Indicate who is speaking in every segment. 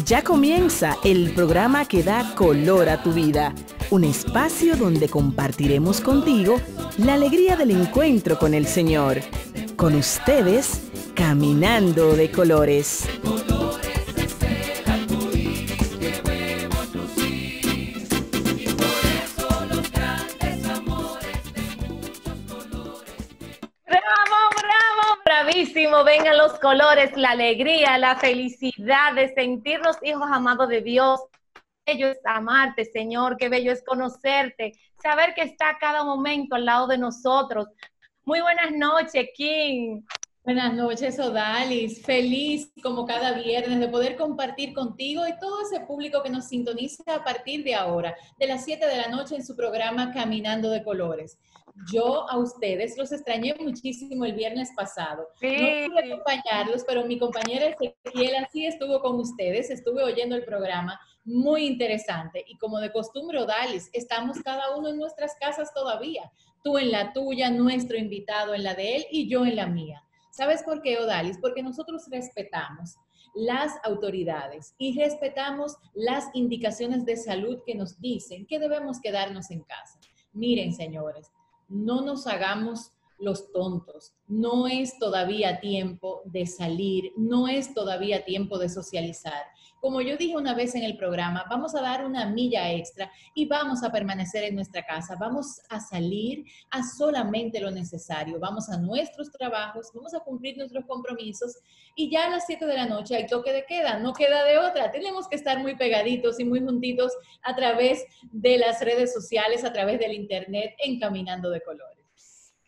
Speaker 1: Ya comienza el programa que da color a tu vida, un espacio donde compartiremos contigo la alegría del encuentro con el Señor. Con ustedes, Caminando de Colores.
Speaker 2: Bravísimo, vengan los colores, la alegría, la felicidad de sentirnos hijos amados de Dios. Qué bello es amarte, Señor, qué bello es conocerte, saber que está a cada momento al lado de nosotros. Muy buenas noches, Kim.
Speaker 3: Buenas noches, Odalis. Feliz como cada viernes de poder compartir contigo y todo ese público que nos sintoniza a partir de ahora, de las 7 de la noche en su programa Caminando de Colores. Yo a ustedes los extrañé muchísimo el viernes pasado.
Speaker 2: Sí.
Speaker 3: No pude acompañarlos, pero mi compañera Ezequiel sí estuvo con ustedes, estuve oyendo el programa, muy interesante. Y como de costumbre, Odalis, estamos cada uno en nuestras casas todavía. Tú en la tuya, nuestro invitado en la de él y yo en la mía. ¿Sabes por qué, Odalis? Porque nosotros respetamos las autoridades y respetamos las indicaciones de salud que nos dicen que debemos quedarnos en casa. Miren, señores, no nos hagamos los tontos. No es todavía tiempo de salir, no es todavía tiempo de socializar. Como yo dije una vez en el programa, vamos a dar una milla extra y vamos a permanecer en nuestra casa. Vamos a salir a solamente lo necesario. Vamos a nuestros trabajos, vamos a cumplir nuestros compromisos y ya a las 7 de la noche hay toque de queda, no queda de otra. Tenemos que estar muy pegaditos y muy juntitos a través de las redes sociales, a través del internet, en Caminando de Colores.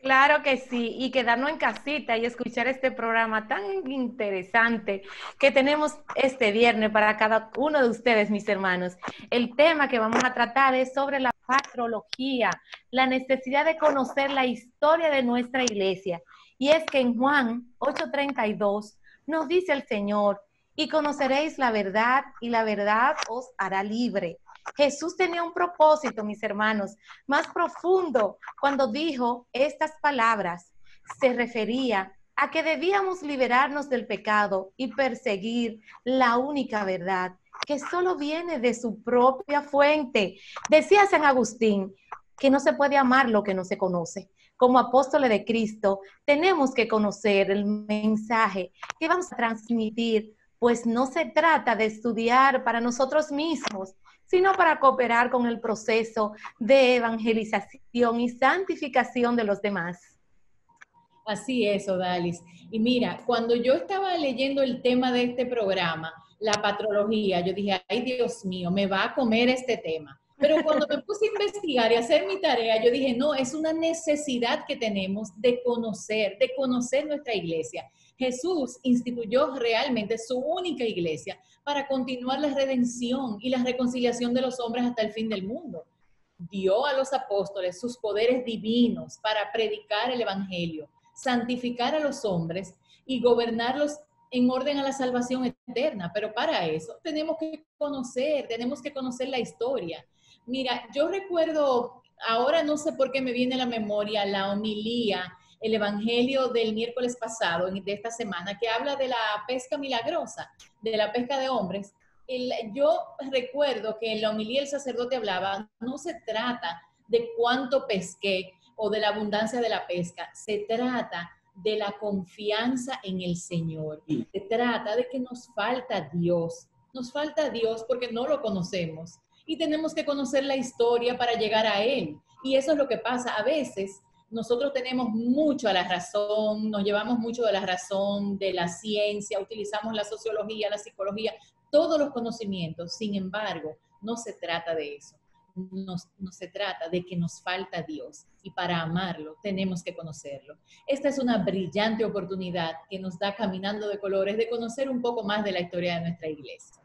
Speaker 2: Claro que sí, y quedarnos en casita y escuchar este programa tan interesante que tenemos este viernes para cada uno de ustedes, mis hermanos. El tema que vamos a tratar es sobre la patrología, la necesidad de conocer la historia de nuestra iglesia. Y es que en Juan 8:32 nos dice el Señor, y conoceréis la verdad, y la verdad os hará libre. Jesús tenía un propósito, mis hermanos, más profundo cuando dijo estas palabras. Se refería a que debíamos liberarnos del pecado y perseguir la única verdad, que solo viene de su propia fuente. Decía San Agustín que no se puede amar lo que no se conoce. Como apóstoles de Cristo, tenemos que conocer el mensaje que vamos a transmitir, pues no se trata de estudiar para nosotros mismos, sino para cooperar con el proceso de evangelización y santificación de los demás.
Speaker 3: Así es, Odalis. Y mira, cuando yo estaba leyendo el tema de este programa, la patrología, yo dije, ay Dios mío, me va a comer este tema. Pero cuando me puse a investigar y a hacer mi tarea, yo dije, no, es una necesidad que tenemos de conocer nuestra iglesia. Jesús instituyó realmente su única iglesia para continuar la redención y la reconciliación de los hombres hasta el fin del mundo. Dio a los apóstoles sus poderes divinos para predicar el evangelio, santificar a los hombres y gobernarlos en orden a la salvación eterna. Pero para eso tenemos que conocer la historia. Mira, yo recuerdo, ahora no sé por qué me viene a la memoria la homilía, el evangelio del miércoles pasado, de esta semana, que habla de la pesca milagrosa, de la pesca de hombres. Yo recuerdo que en la homilía el sacerdote hablaba, no se trata de cuánto pesqué o de la abundancia de la pesca, se trata de la confianza en el Señor. Se trata de que nos falta Dios porque no lo conocemos y tenemos que conocer la historia para llegar a Él. Y eso es lo que pasa. A veces nosotros tenemos mucho a la razón, nos llevamos mucho de la razón, de la ciencia, utilizamos la sociología, la psicología, todos los conocimientos. Sin embargo, no se trata de eso. No se trata de que nos falta Dios y para amarlo tenemos que conocerlo. Esta es una brillante oportunidad que nos da Caminando de Colores de conocer un poco más de la historia de nuestra iglesia.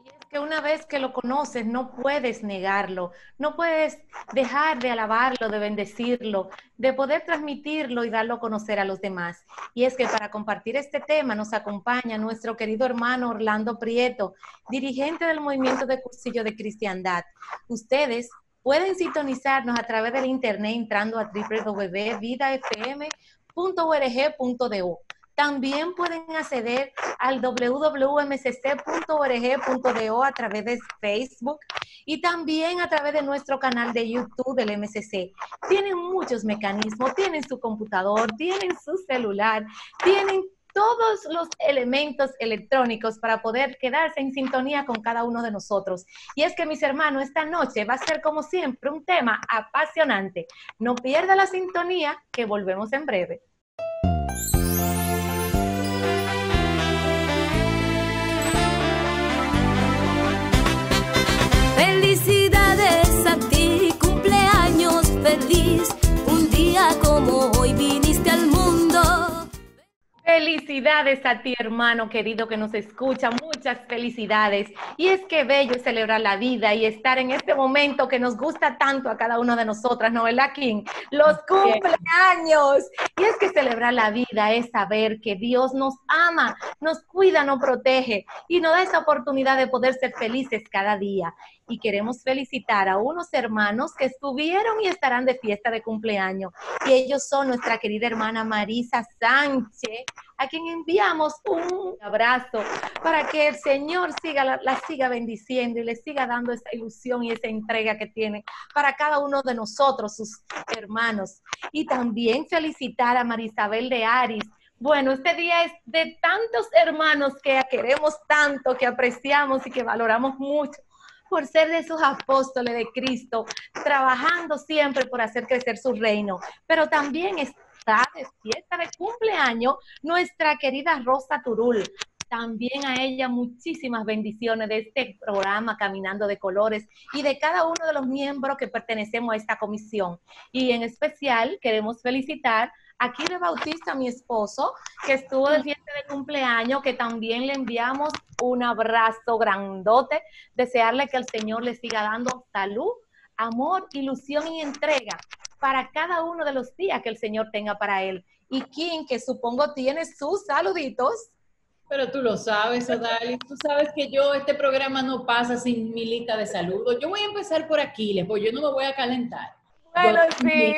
Speaker 2: Y es que una vez que lo conoces no puedes negarlo, no puedes dejar de alabarlo, de bendecirlo, de poder transmitirlo y darlo a conocer a los demás. Y es que para compartir este tema nos acompaña nuestro querido hermano Orlando Prieto, dirigente del Movimiento de Cursillo de Cristiandad. Ustedes Pueden sintonizarnos a través del internet entrando a www.vidafm.org.do. También pueden acceder al www.mcc.org.do a través de Facebook y también a través de nuestro canal de YouTube del MCC. Tienen muchos mecanismos, tienen su computador, tienen su celular, tienen todos los elementos electrónicos para poder quedarse en sintonía con cada uno de nosotros. Y es que, mis hermanos, esta noche va a ser, como siempre, un tema apasionante. No pierda la sintonía, que volvemos en breve.
Speaker 4: Felicidades a ti, cumpleaños feliz, un día como hoy viniste al mundo.
Speaker 2: Felicidades a ti, hermano querido que nos escucha, muchas felicidades. Y es que bello es celebrar la vida y estar en este momento que nos gusta tanto a cada una de nosotras, ¿no, verdad, Kim? Los cumpleaños. Y es que celebrar la vida es saber que Dios nos ama, nos cuida, nos protege y nos da esa oportunidad de poder ser felices cada día. Y queremos felicitar a unos hermanos que estuvieron y estarán de fiesta de cumpleaños. Y ellos son nuestra querida hermana Marisa Sánchez, a quien enviamos un abrazo para que el Señor la siga bendiciendo y le siga dando esa ilusión y esa entrega que tiene para cada uno de nosotros, sus hermanos. Y también felicitar a Marisabel de Aris. Bueno, este día es de tantos hermanos que queremos tanto, que apreciamos y que valoramos mucho, por ser de esos apóstoles de Cristo, trabajando siempre por hacer crecer su reino. Pero también está de fiesta de cumpleaños nuestra querida Rosa Turul. También a ella muchísimas bendiciones de este programa Caminando de Colores y de cada uno de los miembros que pertenecemos a esta comisión. Y en especial queremos felicitar a Kire Bautista, mi esposo, que estuvo de fiesta de cumpleaños, que también le enviamos un abrazo grandote, desearle que el Señor le siga dando salud, amor, ilusión y entrega para cada uno de los días que el Señor tenga para él. Y Kim, que supongo tiene sus saluditos.
Speaker 3: Pero tú lo sabes, Odalis, tú sabes que este programa no pasa sin mi lista de saludos. Yo voy a empezar por Aquiles, porque yo no me voy a calentar.
Speaker 2: Bueno, sí.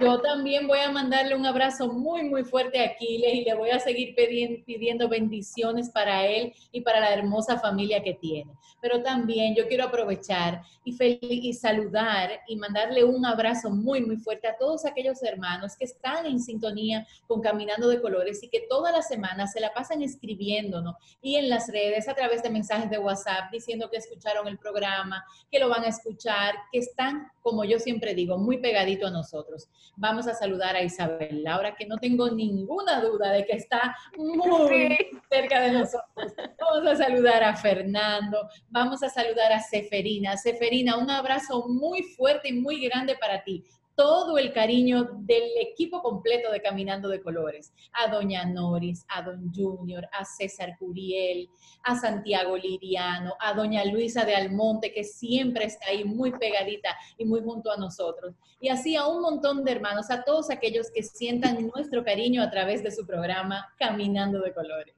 Speaker 3: Yo también voy a mandarle un abrazo muy, muy fuerte a Aquiles y le voy a seguir pidiendo bendiciones para él y para la hermosa familia que tiene. Pero también yo quiero aprovechar y saludar y mandarle un abrazo muy, muy fuerte a todos aquellos hermanos que están en sintonía con Caminando de Colores y que toda la semana se la pasan escribiéndonos y en las redes a través de mensajes de WhatsApp diciendo que escucharon el programa, que lo van a escuchar, que están, como yo siempre digo, muy pegadito a nosotros. Vamos a saludar a Isabel Laura, que no tengo ninguna duda de que está muy cerca de nosotros. Vamos a saludar a Fernando, vamos a saludar a Seferina. Seferina, un abrazo muy fuerte y muy grande para ti. Todo el cariño del equipo completo de Caminando de Colores, a doña Noris, a don Junior, a César Curiel, a Santiago Liriano, a doña Luisa de Almonte, que siempre está ahí muy pegadita y muy junto a nosotros, y así a un montón de hermanos, a todos aquellos que sientan nuestro cariño a través de su programa Caminando de Colores.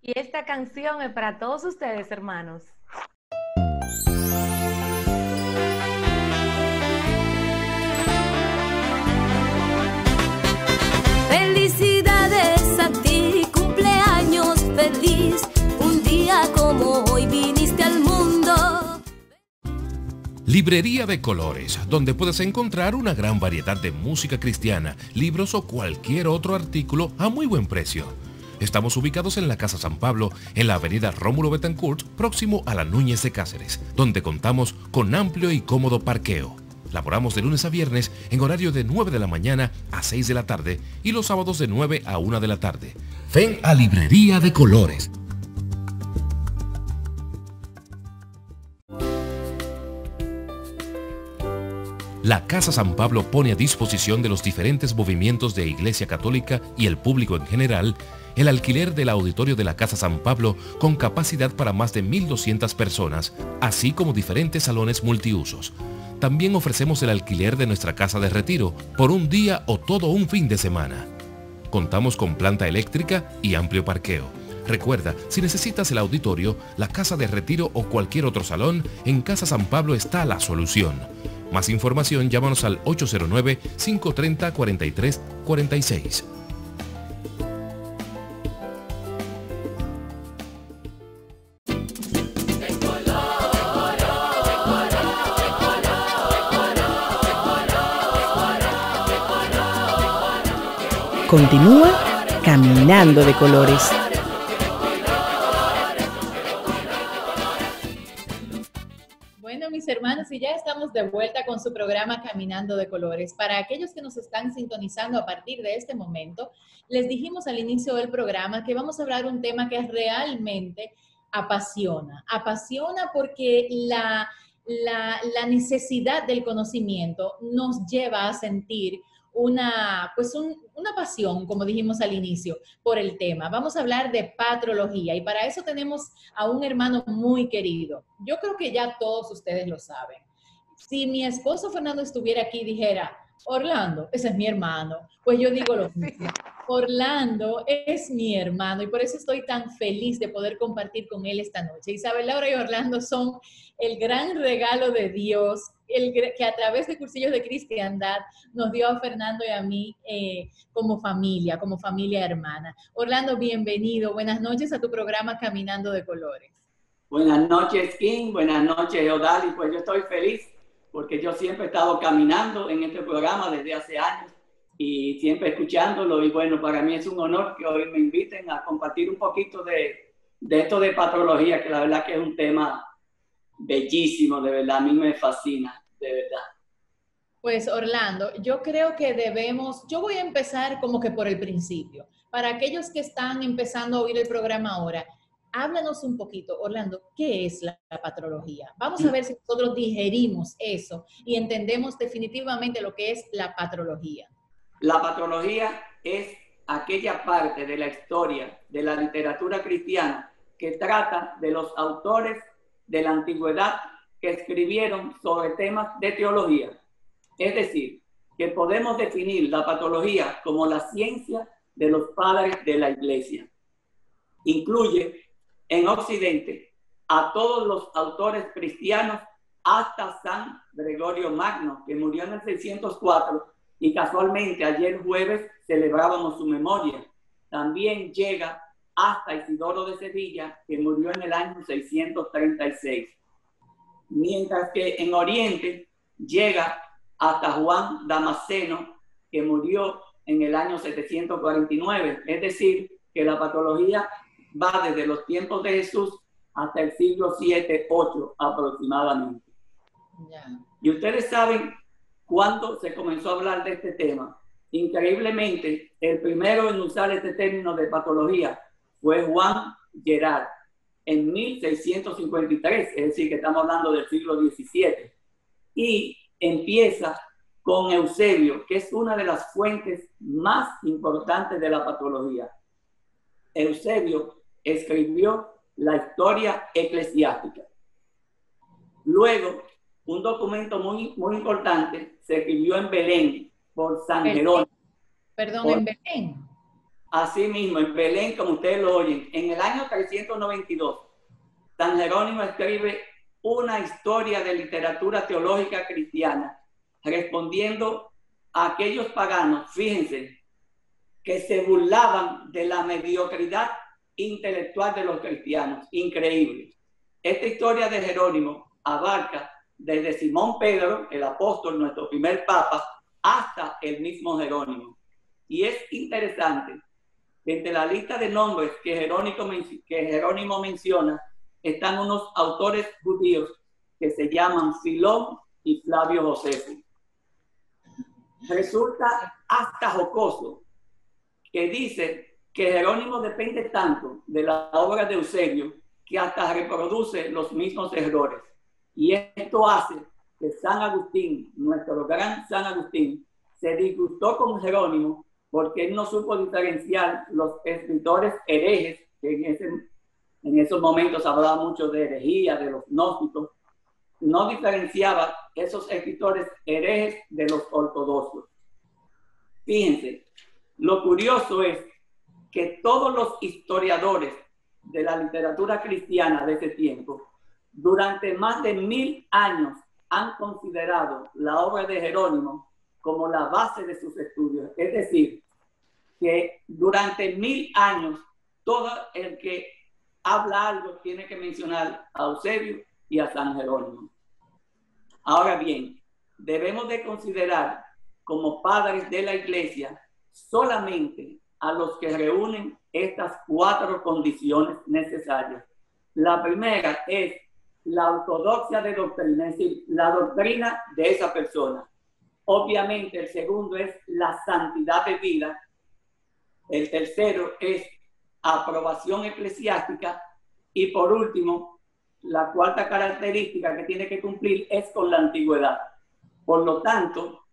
Speaker 2: Y esta canción es para todos ustedes, hermanos.
Speaker 4: Felicidades a ti, cumpleaños feliz, un día como hoy viniste al mundo.
Speaker 5: Librería de Colores, donde puedes encontrar una gran variedad de música cristiana, libros o cualquier otro artículo a muy buen precio. Estamos ubicados en la Casa San Pablo, en la avenida Rómulo Betancourt, próximo a la Núñez de Cáceres, donde contamos con amplio y cómodo parqueo. Laboramos de lunes a viernes en horario de 9 de la mañana a 6 de la tarde y los sábados de 9 a 1 de la tarde. Ven a Librería de Colores. La Casa San Pablo pone a disposición de los diferentes movimientos de Iglesia Católica y el público en general el alquiler del auditorio de la Casa San Pablo con capacidad para más de 1,200 personas, así como diferentes salones multiusos. También ofrecemos el alquiler de nuestra casa de retiro por un día o todo un fin de semana. Contamos con planta eléctrica y amplio parqueo. Recuerda, si necesitas el auditorio, la casa de retiro o cualquier otro salón, en Casa San Pablo está la solución. Más información, llámanos al 809-530-4346.
Speaker 1: Continúa Caminando de Colores.
Speaker 3: Bueno, mis hermanos, y ya estamos de vuelta con su programa Caminando de Colores. Para aquellos que nos están sintonizando a partir de este momento, les dijimos al inicio del programa que vamos a hablar un tema que realmente apasiona. Apasiona porque la necesidad del conocimiento nos lleva a sentir una pasión, como dijimos al inicio, por el tema. Vamos a hablar de patrología y para eso tenemos a un hermano muy querido. Yo creo que ya todos ustedes lo saben. Si mi esposo Fernando estuviera aquí y dijera, Orlando, ese es mi hermano, pues yo digo lo mismo. Orlando es mi hermano y por eso estoy tan feliz de poder compartir con él esta noche. Isabel Laura y Orlando son el gran regalo de Dios, que a través de Cursillos de Cristiandad nos dio a Fernando y a mí como familia hermana. Orlando, bienvenido. Buenas noches a tu programa Caminando de Colores.
Speaker 6: Buenas noches, Kim. Buenas noches, Odali. Pues yo estoy feliz porque yo siempre he estado caminando en este programa desde hace años y siempre escuchándolo. Y bueno, para mí es un honor que hoy me inviten a compartir un poquito de esto de patrología, que la verdad que es un tema bellísimo, de verdad. A mí me fascina, de verdad.
Speaker 3: Pues Orlando, yo creo que yo voy a empezar como que por el principio. Para aquellos que están empezando a oír el programa ahora, háblanos un poquito, Orlando, ¿qué es la patrología? Vamos a ver si nosotros digerimos eso y entendemos definitivamente lo que es la patrología.
Speaker 6: La patrología es aquella parte de la historia de la literatura cristiana que trata de los autores de la antigüedad que escribieron sobre temas de teología. Es decir, que podemos definir la patrología como la ciencia de los padres de la Iglesia. Incluye en Occidente a todos los autores cristianos hasta San Gregorio Magno, que murió en el 604 y casualmente ayer jueves celebrábamos su memoria. También llega hasta Isidoro de Sevilla, que murió en el año 636. Mientras que en Oriente llega hasta Juan Damasceno, que murió en el año 749. Es decir, que la patrología va desde los tiempos de Jesús hasta el siglo 7, 8 aproximadamente. Yeah. Y ustedes saben cuándo se comenzó a hablar de este tema. Increíblemente, el primero en usar este término de patología fue Juan Gerard en 1653, es decir, que estamos hablando del siglo XVII. Y empieza con Eusebio, que es una de las fuentes más importantes de la patología. Eusebio escribió la historia eclesiástica. Luego, un documento muy importante se escribió en Belén por San Jerónimo.
Speaker 3: Perdón, en Belén.
Speaker 6: Así mismo, en Belén, como ustedes lo oyen. En el año 392, San Jerónimo escribe una historia de literatura teológica cristiana, respondiendo a aquellos paganos, fíjense, que se burlaban de la mediocridad intelectual de los cristianos. Increíble. Esta historia de Jerónimo abarca desde Simón Pedro, el apóstol, nuestro primer papa, hasta el mismo Jerónimo. Y es interesante, entre la lista de nombres que Jerónimo menciona, están unos autores judíos que se llaman Filón y Flavio Josefo. Resulta hasta jocoso que dice que Jerónimo depende tanto de la obra de Eusebio que hasta reproduce los mismos errores. Y esto hace que San Agustín, nuestro gran San Agustín, se disgustó con Jerónimo porque él no supo diferenciar los escritores herejes, que en esos momentos hablaba mucho de herejía, de los gnósticos. No diferenciaba esos escritores herejes de los ortodoxos. Fíjense, lo curioso es que todos los historiadores de la literatura cristiana de ese tiempo, durante más de 1000 años han considerado la obra de Jerónimo como la base de sus estudios. Es decir, que durante 1000 años, todo el que habla algo tiene que mencionar a Eusebio y a San Jerónimo. Ahora bien, debemos de considerar como padres de la Iglesia solamente a los que reúnen estas 4 condiciones necesarias. La primera es la ortodoxia de doctrina, es decir, la doctrina de esa persona. Obviamente, el segundo es la santidad de vida. El tercero es aprobación eclesiástica. Y por último, la cuarta característica que tiene que cumplir es con la antigüedad. Por lo tanto,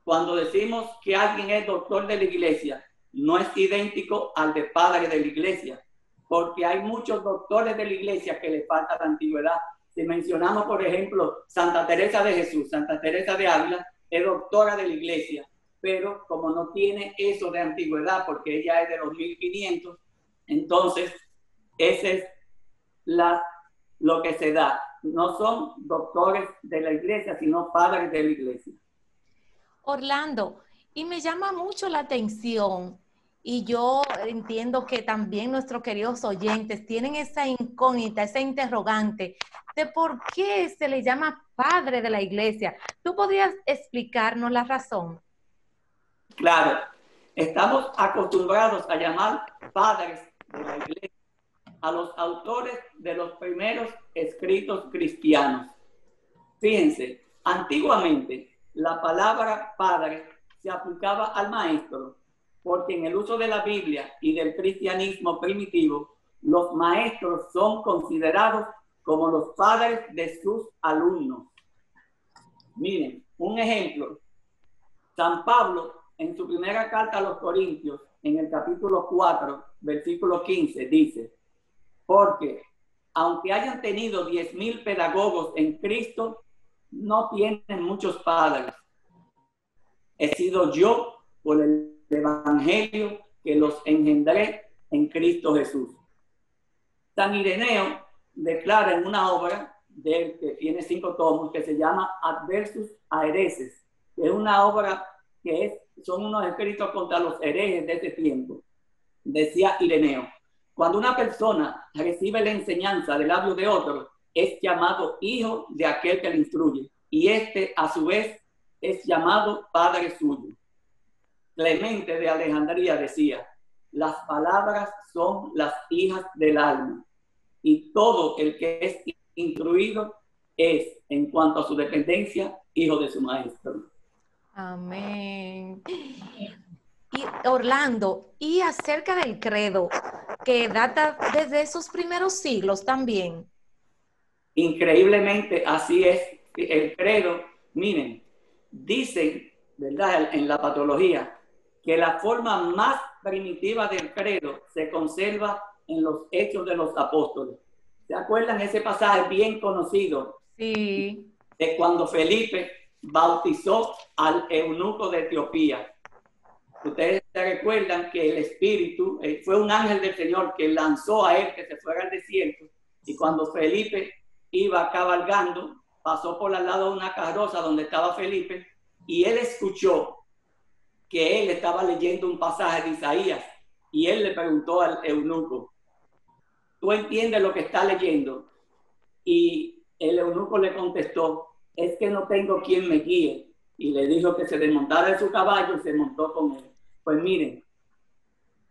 Speaker 6: cuando decimos que alguien es doctor de la iglesia, no es idéntico al de padre de la iglesia, porque hay muchos doctores de la iglesia que le falta la antigüedad. Si mencionamos, por ejemplo, Santa Teresa de Jesús, Santa Teresa de Ávila, es doctora de la iglesia, pero como no tiene eso de antigüedad, porque ella es de los 1500, entonces ese es lo que se da. No son doctores de la iglesia, sino padres de la iglesia.
Speaker 2: Orlando, y me llama mucho la atención, y yo entiendo que también nuestros queridos oyentes tienen esa incógnita, esa interrogante de por qué se le llama padre de la iglesia. ¿Tú podrías explicarnos la razón?
Speaker 6: Claro, estamos acostumbrados a llamar padres de la iglesia a los autores de los primeros escritos cristianos. Fíjense, antiguamente la palabra padre se aplicaba al maestro, porque en el uso de la Biblia y del cristianismo primitivo, los maestros son considerados como los padres de sus alumnos. Miren, un ejemplo. San Pablo, en su primera carta a los Corintios, en el capítulo 4, versículo 15, dice: porque aunque hayan tenido 10,000 pedagogos en Cristo, no tienen muchos padres. He sido yo, por el evangelio, que los engendré en Cristo Jesús. San Ireneo declara en una obra de él, que tiene 5 tomos, que se llama Adversus a Hereses, que es una obra que son unos escritos contra los herejes de ese tiempo. Decía Ireneo: cuando una persona recibe la enseñanza del labio de otro, es llamado hijo de aquel que le instruye, y este a su vez es llamado padre suyo. Clemente de Alejandría decía: las palabras son las hijas del alma, y todo el que es instruido es, en cuanto a su dependencia, hijo de su maestro.
Speaker 2: Amén. Y Orlando, y acerca del credo, que data desde esos primeros siglos también.
Speaker 6: Increíblemente, así es. El credo, miren, dicen, ¿verdad?, en la patología, que la forma más primitiva del credo se conserva en los Hechos de los Apóstoles. ¿Se acuerdan ese pasaje bien conocido?
Speaker 2: Sí.
Speaker 6: De cuando Felipe bautizó al eunuco de Etiopía. Ustedes se recuerdan que el Espíritu fue un ángel del Señor que lanzó a él que se fuera al desierto, y cuando Felipe iba cabalgando, pasó por al lado de una carroza donde estaba Felipe, y él escuchó que él estaba leyendo un pasaje de Isaías, y él le preguntó al eunuco: ¿tú entiendes lo que está leyendo? Y el eunuco le contestó: es que no tengo quien me guíe. Y le dijo que se desmontara de su caballo y se montó con él. Pues miren,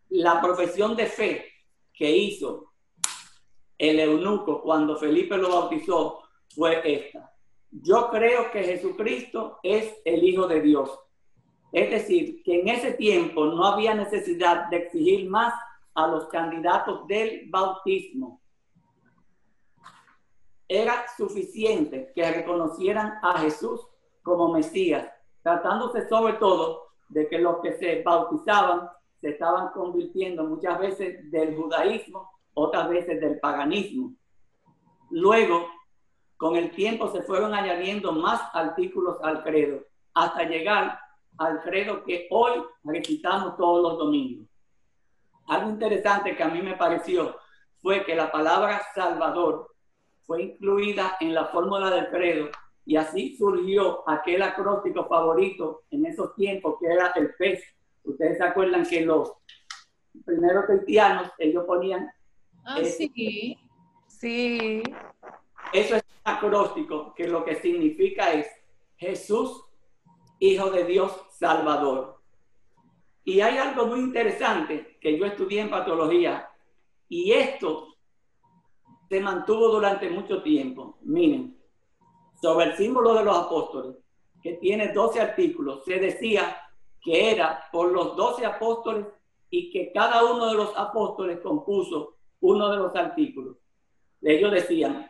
Speaker 6: la profesión de fe que hizo el eunuco cuando Felipe lo bautizó fue esta: yo creo que Jesucristo es el Hijo de Dios. Es decir, que en ese tiempo no había necesidad de exigir más a los candidatos del bautismo. Era suficiente que reconocieran a Jesús como Mesías, tratándose sobre todo de que los que se bautizaban se estaban convirtiendo muchas veces del judaísmo, otras veces del paganismo. Luego, con el tiempo se fueron añadiendo más artículos al credo, hasta llegar al credo que hoy recitamos todos los domingos. Algo interesante que a mí me pareció fue que la palabra Salvador fue incluida en la fórmula del credo, y así surgió aquel acróstico favorito en esos tiempos, que era el PES. Ustedes se acuerdan que los primeros cristianos, ellos ponían...
Speaker 3: sí.
Speaker 2: Sí.
Speaker 6: Eso es un acróstico, que lo que significa es Jesús, Hijo de Dios, Salvador. Y hay algo muy interesante que yo estudié en patología, y esto se mantuvo durante mucho tiempo. Miren, sobre el símbolo de los apóstoles, que tiene 12 artículos, se decía que era por los 12 apóstoles y que cada uno de los apóstoles compuso uno de los artículos. Ellos decían,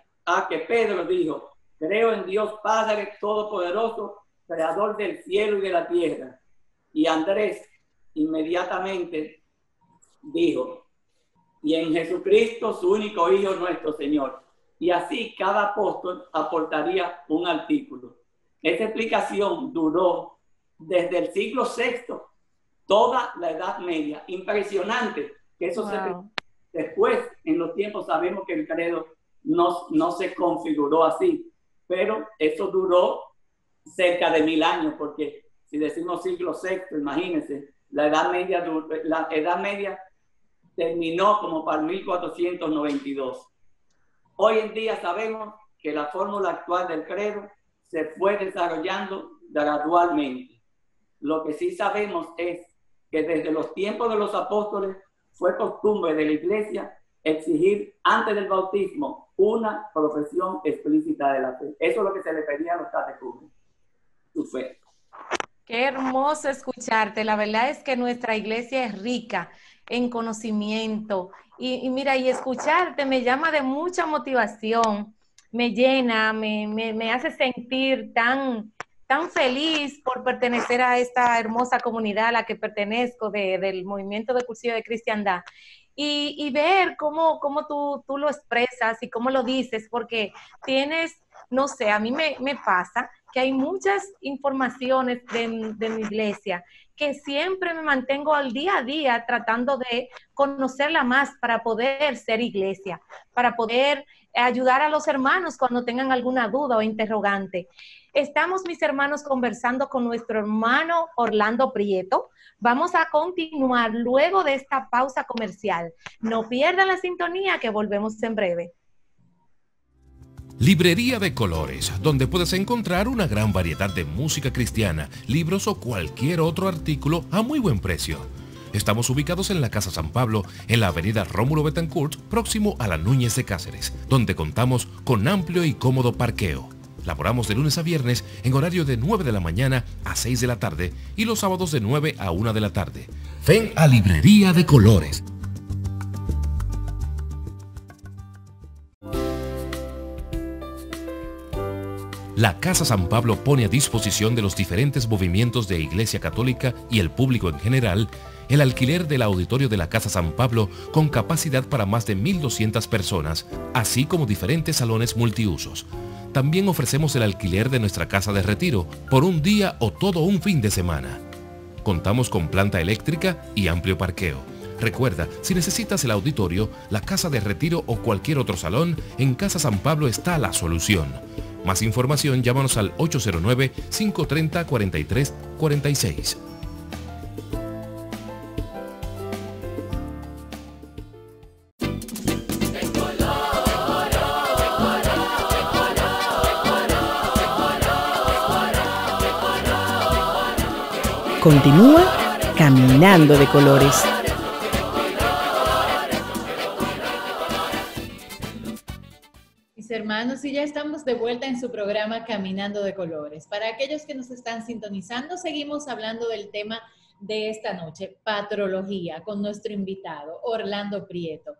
Speaker 6: que Pedro dijo, creo en Dios Padre Todopoderoso, Creador del cielo y de la tierra. Y Andrés inmediatamente dijo, y en Jesucristo, su único Hijo, nuestro Señor. Y así cada apóstol aportaría un artículo. Esta explicación duró desde el siglo VI, toda la Edad Media. Impresionante que eso se... Después, en los tiempos, sabemos que el credo no se configuró así, pero eso duró cerca de 1000 años, porque si decimos siglo VI, imagínense, la Edad Media terminó como para 1492. Hoy en día sabemos que la fórmula actual del credo se fue desarrollando gradualmente. Lo que sí sabemos es que desde los tiempos de los apóstoles fue costumbre de la iglesia exigir antes del bautismo una profesión explícita de la fe. Eso es lo que se le pedía a los catecúmenos, su fe.
Speaker 2: Qué hermoso escucharte. La verdad es que nuestra iglesia es rica en conocimiento. Y mira, y escucharte me llama de mucha motivación, me llena, me hace sentir tan feliz por pertenecer a esta hermosa comunidad a la que pertenezco del movimiento de cursillo de cristiandad. Y ver cómo tú lo expresas y cómo lo dices, porque tienes, no sé, a mí me pasa que hay muchas informaciones de mi iglesia que siempre me mantengo al día a día tratando de conocerla más para poder ser iglesia, para poder ayudar a los hermanos cuando tengan alguna duda o interrogante. Estamos, mis hermanos, conversando con nuestro hermano Orlando Prieto. Vamos a continuar luego de esta pausa comercial. No pierdan la sintonía, que volvemos en breve.
Speaker 5: Librería de Colores, donde puedes encontrar una gran variedad de música cristiana, libros o cualquier otro artículo a muy buen precio. Estamos ubicados en la Casa San Pablo, en la avenida Rómulo Betancourt, próximo a la Núñez de Cáceres, donde contamos con amplio y cómodo parqueo. Laboramos de lunes a viernes en horario de 9 de la mañana a 6 de la tarde y los sábados de 9 a 1 de la tarde. Ven a Librería de Colores. La Casa San Pablo pone a disposición de los diferentes movimientos de Iglesia Católica y el público en general el alquiler del auditorio de la Casa San Pablo con capacidad para más de 1,200 personas, así como diferentes salones multiusos. También ofrecemos el alquiler de nuestra casa de retiro por un día o todo un fin de semana. Contamos con planta eléctrica y amplio parqueo. Recuerda, si necesitas el auditorio, la casa de retiro o cualquier otro salón, en Casa San Pablo está la solución. Más información, llámanos al 809-530-4346.
Speaker 1: Continúa Caminando de Colores.
Speaker 3: Mis hermanos, y ya estamos de vuelta en su programa Caminando de Colores. Para aquellos que nos están sintonizando, seguimos hablando del tema de esta noche, patrología, con nuestro invitado, Orlando Prieto.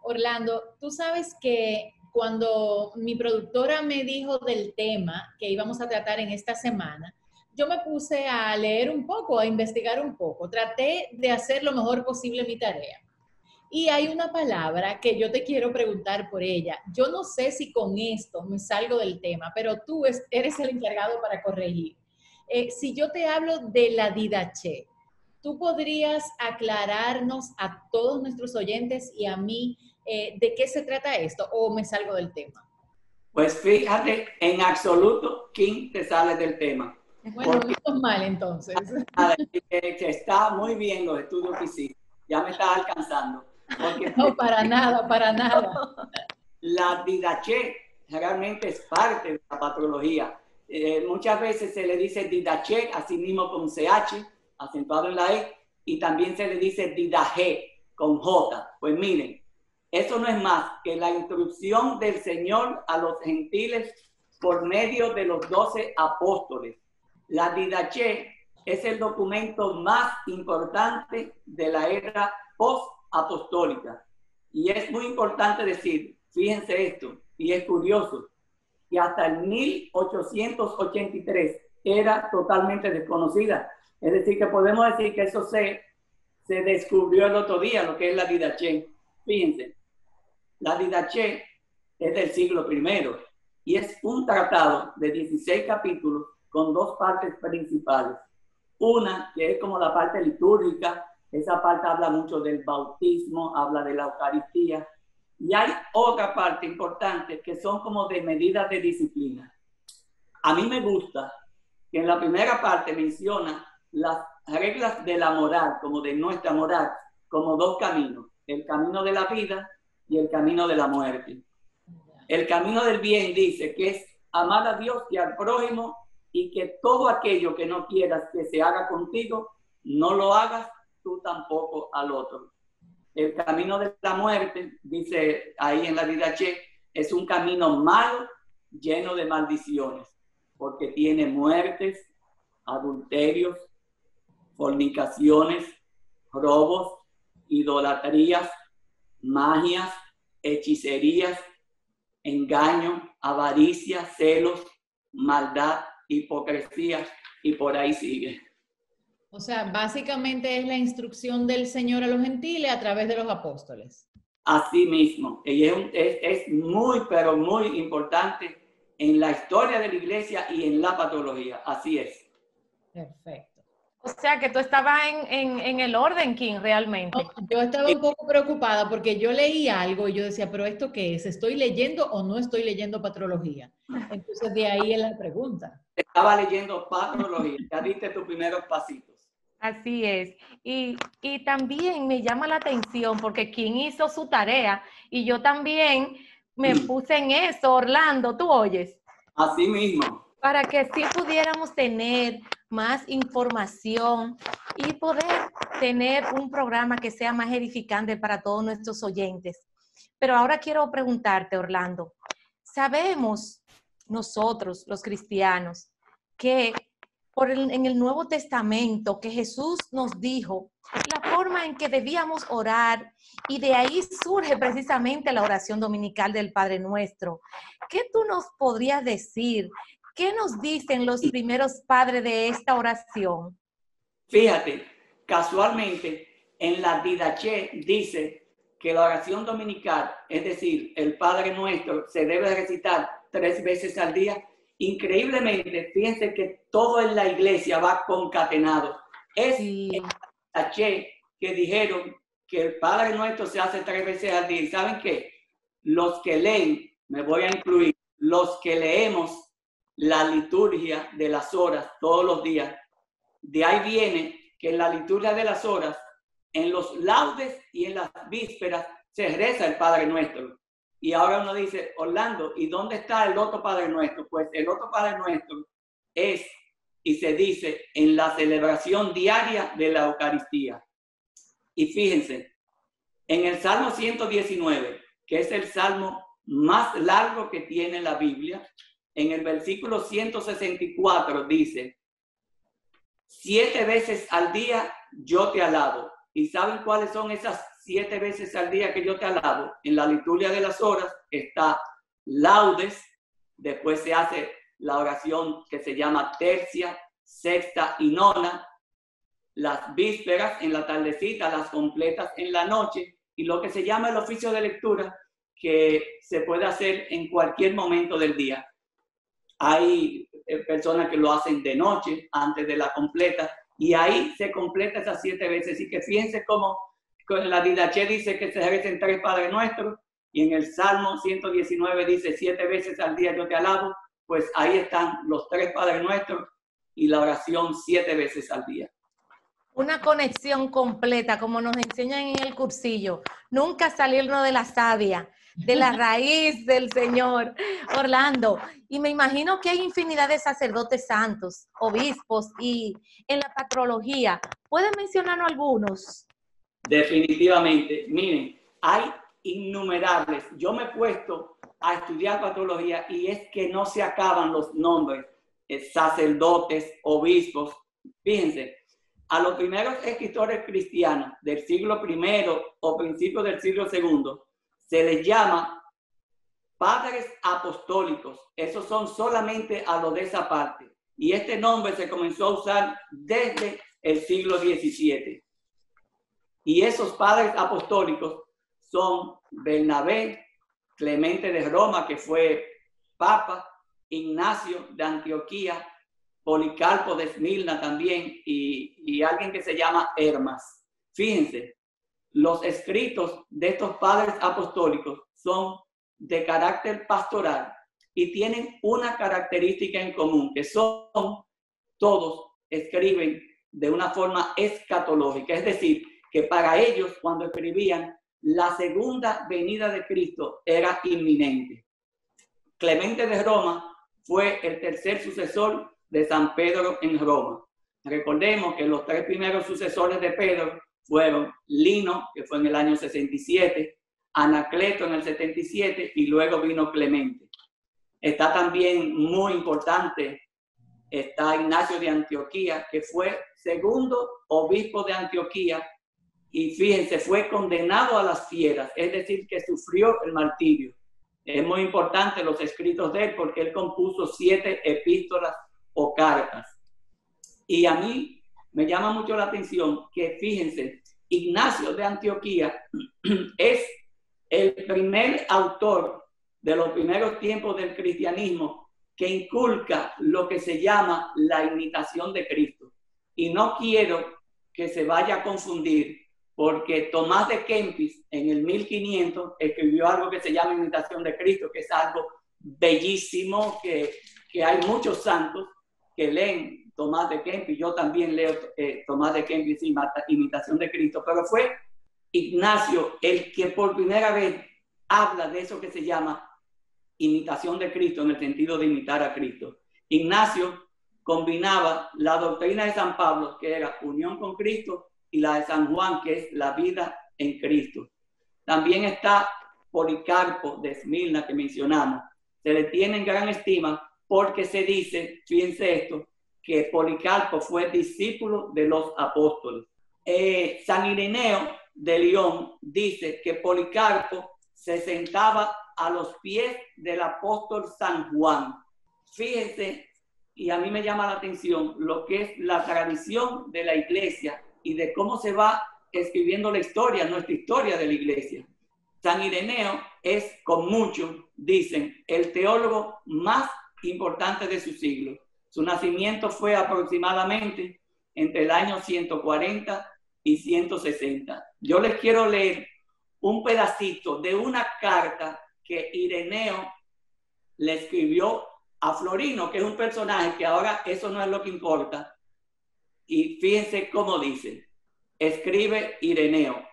Speaker 3: Orlando, tú sabes que cuando mi productora me dijo del tema que íbamos a tratar en esta semana, yo me puse a leer un poco, a investigar un poco. Traté de hacer lo mejor posible mi tarea. Y hay una palabra que yo te quiero preguntar por ella. Yo no sé si con esto me salgo del tema, pero tú eres el encargado para corregir. Si yo te hablo de la didaché, ¿tú podrías aclararnos a todos nuestros oyentes y a mí ¿De qué se trata esto? ¿O me salgo del tema?
Speaker 6: Pues fíjate, en absoluto, King te sale del tema.
Speaker 3: Bueno,
Speaker 6: Porque
Speaker 3: esto es mal entonces.
Speaker 6: que está muy bien los estudios que hiciste. Ya me está alcanzando. Porque
Speaker 3: No, para nada, para nada.
Speaker 6: la didache realmente es parte de la patrología. Muchas veces se le dice didache, así mismo con CH, acentuado en la E, y también se le dice didaje, con J. Pues miren, eso no es más que la instrucción del Señor a los gentiles por medio de los 12 apóstoles. La didache es el documento más importante de la era post-apostólica. Y es muy importante decir, fíjense esto, y es curioso, que hasta el 1883 era totalmente desconocida. Es decir, que podemos decir que eso se descubrió el otro día, lo que es la didache. Fíjense, la didache es del siglo I y es un tratado de 16 capítulos con dos partes principales. Una, que es como la parte litúrgica, esa parte habla mucho del bautismo, habla de la Eucaristía, y hay otra parte importante que son como de medidas de disciplina. A mí me gusta que en la primera parte menciona las reglas de la moral, como de nuestra moral, como dos caminos, el camino de la vida y el camino de la muerte. El camino del bien dice que es amar a Dios y al prójimo, y que todo aquello que no quieras que se haga contigo, no lo hagas tú tampoco al otro. El camino de la muerte, dice ahí en la didache, es un camino malo, lleno de maldiciones, porque tiene muertes, adulterios, fornicaciones, robos, idolatrías, magias, hechicerías, engaño, avaricia, celos, maldad, hipocresía, y por ahí sigue.
Speaker 3: O sea, básicamente es la instrucción del Señor a los gentiles a través de los apóstoles.
Speaker 6: Así mismo. Y es muy, pero muy importante en la historia de la iglesia y en la patología. Así es.
Speaker 3: Perfecto.
Speaker 2: O sea, que tú estabas en el orden, King, realmente.
Speaker 3: No, yo estaba un poco preocupada porque yo leí algo y yo decía, ¿pero esto qué es? ¿Estoy leyendo o no estoy leyendo patrología? Entonces, de ahí es la pregunta.
Speaker 6: Estaba leyendo patrología. Ya diste tus primeros pasitos.
Speaker 2: Así es. Y también me llama la atención porque King hizo su tarea y yo también me puse en eso, Orlando, ¿tú oyes?
Speaker 6: Así mismo.
Speaker 2: Para que sí pudiéramos tener más información y poder tener un programa que sea más edificante para todos nuestros oyentes. Pero ahora quiero preguntarte, Orlando, sabemos nosotros, los cristianos, que en el Nuevo Testamento que Jesús nos dijo la forma en que debíamos orar, y de ahí surge precisamente la oración dominical del Padre Nuestro. ¿Qué tú nos podrías decir? ¿Qué nos dicen los primeros padres de esta oración?
Speaker 6: Fíjate, casualmente en la didache dice que la oración dominical, es decir, el Padre Nuestro, se debe recitar 3 veces al día. Increíblemente, fíjense que todo en la iglesia va concatenado. Es el didache que dijeron que el Padre Nuestro se hace 3 veces al día. ¿Y saben qué? Los que leen, me voy a incluir, los que leemos la liturgia de las horas todos los días, de ahí viene que en la liturgia de las horas, en los laudes y en las vísperas, se reza el Padre Nuestro. Y ahora uno dice, Orlando, ¿y dónde está el otro Padre Nuestro? Pues el otro Padre Nuestro es, y se dice, en la celebración diaria de la Eucaristía. Y fíjense, en el Salmo 119, que es el salmo más largo que tiene la Biblia, en el versículo 164 dice, 7 veces al día yo te alabo. ¿Y saben cuáles son esas 7 veces al día que yo te alabo? En la liturgia de las horas está laudes, después se hace la oración que se llama tercia, sexta y nona, las vísperas en la tardecita, las completas en la noche, y lo que se llama el oficio de lectura, que se puede hacer en cualquier momento del día. Hay personas que lo hacen de noche, antes de la completa, y ahí se completa esas 7 veces. Y que fíjense cómo la Didache dice que se recen 3 Padres Nuestros, y en el Salmo 119 dice 7 veces al día yo te alabo. Pues ahí están los 3 Padres Nuestros y la oración 7 veces al día.
Speaker 2: Una conexión completa, como nos enseñan en el cursillo. Nunca salirnos de la savia, de la raíz del Señor. Orlando, y me imagino que hay infinidad de sacerdotes santos, obispos, y en la patrología. ¿Pueden mencionarnos algunos?
Speaker 6: Definitivamente. Miren, hay innumerables. Yo me he puesto a estudiar patrología y es que no se acaban los nombres. Sacerdotes, obispos. Fíjense, a los primeros escritores cristianos del siglo I o principios del siglo II se les llama padres apostólicos. Esos son solamente a los de esa parte. Y este nombre se comenzó a usar desde el siglo XVII. Y esos padres apostólicos son Bernabé, Clemente de Roma, que fue papa, Ignacio de Antioquía, Policarpo de Esmirna también, y alguien que se llama Hermas. Fíjense, los escritos de estos padres apostólicos son de carácter pastoral y tienen una característica en común, que son, todos escriben de una forma escatológica, es decir, que para ellos cuando escribían, la segunda venida de Cristo era inminente. Clemente de Roma fue el tercer sucesor de San Pedro en Roma. Recordemos que los 3 primeros sucesores de Pedro fueron Lino, que fue en el año 67, Anacleto en el 77 y luego vino Clemente. Está también muy importante, está Ignacio de Antioquía, que fue segundo obispo de Antioquía y fíjense, fue condenado a las fieras, es decir, que sufrió el martirio. Es muy importante los escritos de él porque él compuso 7 epístolas o cartas. Y a mí me llama mucho la atención que, fíjense, Ignacio de Antioquía es el primer autor de los primeros tiempos del cristianismo que inculca lo que se llama la imitación de Cristo. Y no quiero que se vaya a confundir, porque Tomás de Kempis en el 1500 escribió algo que se llama imitación de Cristo, que es algo bellísimo, que hay muchos santos que leen Tomás de Kempis. Yo también leo Tomás de Kempis, imitación de Cristo, pero fue Ignacio el que por primera vez habla de eso que se llama imitación de Cristo, en el sentido de imitar a Cristo. Ignacio combinaba la doctrina de San Pablo, que era unión con Cristo, y la de San Juan, que es la vida en Cristo. También está Policarpo de Esmirna, que mencionamos. Se le tiene en gran estima porque se dice, fíjense esto, que Policarpo fue discípulo de los apóstoles. San Ireneo de León dice que Policarpo se sentaba a los pies del apóstol San Juan. Fíjense, y a mí me llama la atención lo que es la tradición de la iglesia y de cómo se va escribiendo la historia, nuestra historia de la iglesia. San Ireneo es, con mucho, dicen, el teólogo más importante de su siglo. Su nacimiento fue aproximadamente entre el año 140 y 160. Yo les quiero leer un pedacito de una carta que Ireneo le escribió a Florino, que es un personaje que ahora eso no es lo que importa. Y fíjense cómo dice, escribe Ireneo: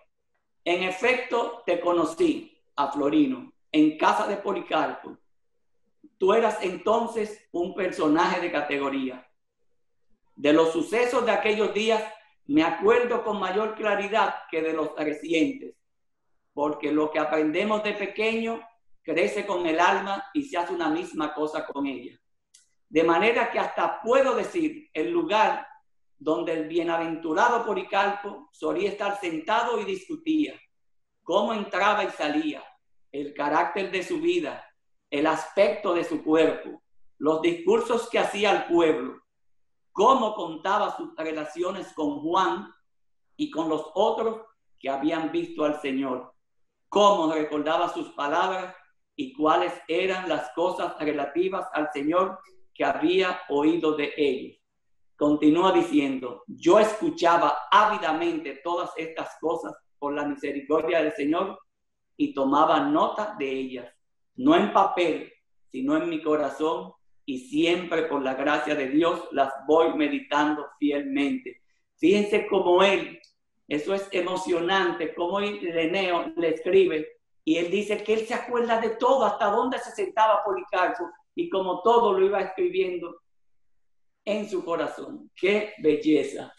Speaker 6: en efecto te conocí, a Florino, en casa de Policarpo. Tú eras entonces un personaje de categoría. De los sucesos de aquellos días me acuerdo con mayor claridad que de los recientes, porque lo que aprendemos de pequeño crece con el alma y se hace una misma cosa con ella. De manera que hasta puedo decir el lugar donde el bienaventurado Policarpo solía estar sentado y discutía, cómo entraba y salía, el carácter de su vida, el aspecto de su cuerpo, los discursos que hacía al pueblo, cómo contaba sus relaciones con Juan y con los otros que habían visto al Señor, cómo recordaba sus palabras y cuáles eran las cosas relativas al Señor que había oído de ellos. Continúa diciendo, yo escuchaba ávidamente todas estas cosas por la misericordia del Señor y tomaba nota de ellas, no en papel, sino en mi corazón, y siempre por la gracia de Dios las voy meditando fielmente. Fíjense cómo él, eso es emocionante, cómo Ireneo le escribe, y él dice que él se acuerda de todo, hasta dónde se sentaba Policarpo, y como todo lo iba escribiendo en su corazón. ¡Qué belleza!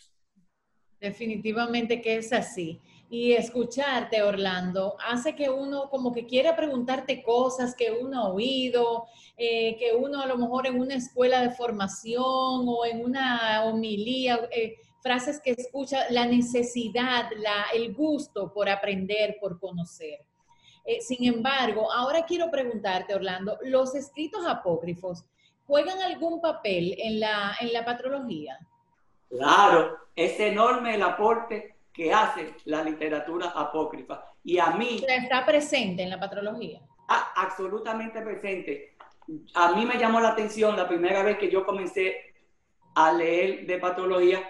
Speaker 3: Definitivamente que es así. Y escucharte, Orlando, hace que uno como que quiera preguntarte cosas que uno ha oído, que uno a lo mejor en una escuela de formación o en una homilía, frases que escucha, la necesidad, el gusto por aprender, por conocer. Sin embargo, ahora quiero preguntarte, Orlando, ¿los escritos apócrifos juegan algún papel en la patrología?
Speaker 6: Claro, es enorme el aporte que hace la literatura apócrifa. Y a mí...
Speaker 3: ¿Está presente en la patrología?
Speaker 6: Absolutamente presente. A mí me llamó la atención la primera vez que yo comencé a leer de patrología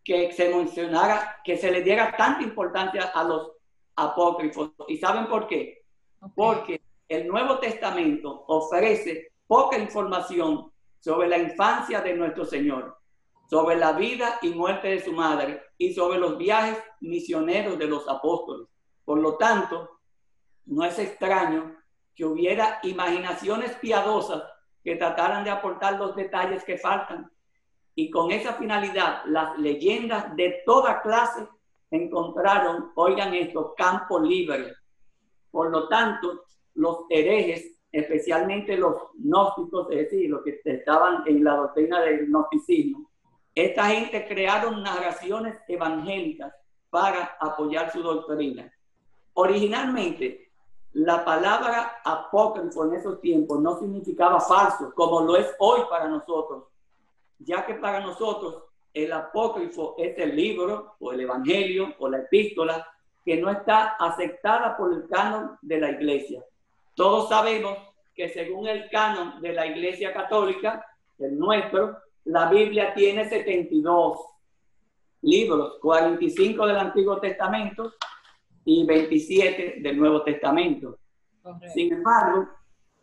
Speaker 6: que se mencionara, que se le diera tanta importancia a los apócrifos. ¿Y saben por qué? Okay. Porque el Nuevo Testamento ofrece poca información sobre la infancia de nuestro Señor, sobre la vida y muerte de su madre y sobre los viajes misioneros de los apóstoles. Por lo tanto, no es extraño que hubiera imaginaciones piadosas que trataran de aportar los detalles que faltan. Y con esa finalidad, las leyendas de toda clase encontraron, oigan esto, campo libre. Por lo tanto, los herejes, especialmente los gnósticos, es decir, los que estaban en la doctrina del gnosticismo, esta gente crearon narraciones evangélicas para apoyar su doctrina. Originalmente, la palabra apócrifo en esos tiempos no significaba falso, como lo es hoy para nosotros, ya que para nosotros el apócrifo es el libro o el evangelio o la epístola que no está aceptada por el canon de la iglesia. Todos sabemos que según el canon de la iglesia católica, el nuestro, la Biblia tiene 72 libros, 45 del Antiguo Testamento y 27 del Nuevo Testamento. Correcto. Sin embargo,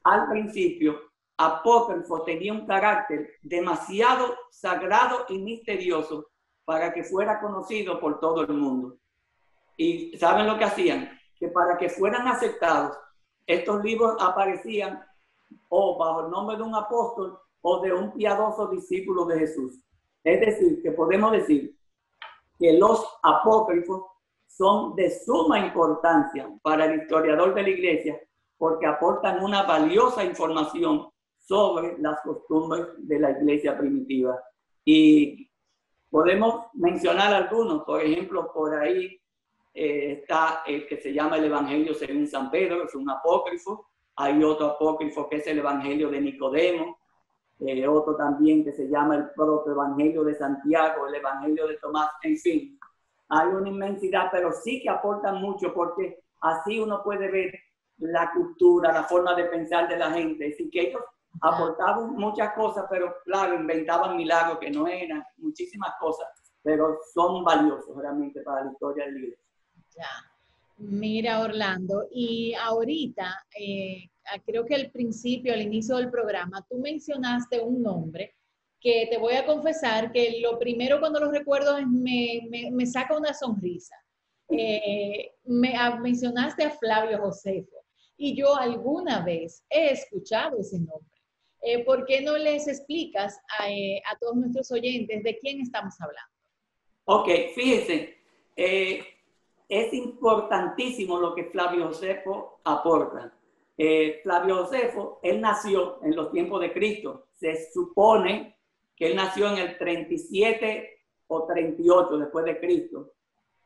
Speaker 6: al principio, apócrifo tenía un carácter demasiado sagrado y misterioso para que fuera conocido por todo el mundo. ¿Y saben lo que hacían? Que para que fueran aceptados, estos libros aparecían o bajo el nombre de un apóstol o de un piadoso discípulo de Jesús. Es decir, que podemos decir que los apócrifos son de suma importancia para el historiador de la iglesia porque aportan una valiosa información sobre las costumbres de la iglesia primitiva. Y podemos mencionar algunos, por ejemplo, por ahí está el que se llama el Evangelio según San Pedro, es un apócrifo. Hay otro apócrifo que es el Evangelio de Nicodemo, otro también que se llama el Protoevangelio de Santiago, el Evangelio de Tomás, en fin. Hay una inmensidad, pero sí que aportan mucho porque así uno puede ver la cultura, la forma de pensar de la gente. Es decir, que ellos aportaban muchas cosas, pero claro, inventaban milagros que no eran, muchísimas cosas, pero son valiosos realmente para la historia del libro.
Speaker 3: Ya. Mira, Orlando, y ahorita, creo que al principio, al inicio del programa, tú mencionaste un nombre que te voy a confesar que lo primero cuando lo recuerdo es me saca una sonrisa. Mencionaste a Flavio Josefo y yo alguna vez he escuchado ese nombre. ¿Por qué no les explicas a todos nuestros oyentes de quién estamos hablando?
Speaker 6: Ok, fíjense, es importantísimo lo que Flavio Josefo aporta. Flavio Josefo, él nació en los tiempos de Cristo. Se supone que él nació en el 37 o 38 después de Cristo.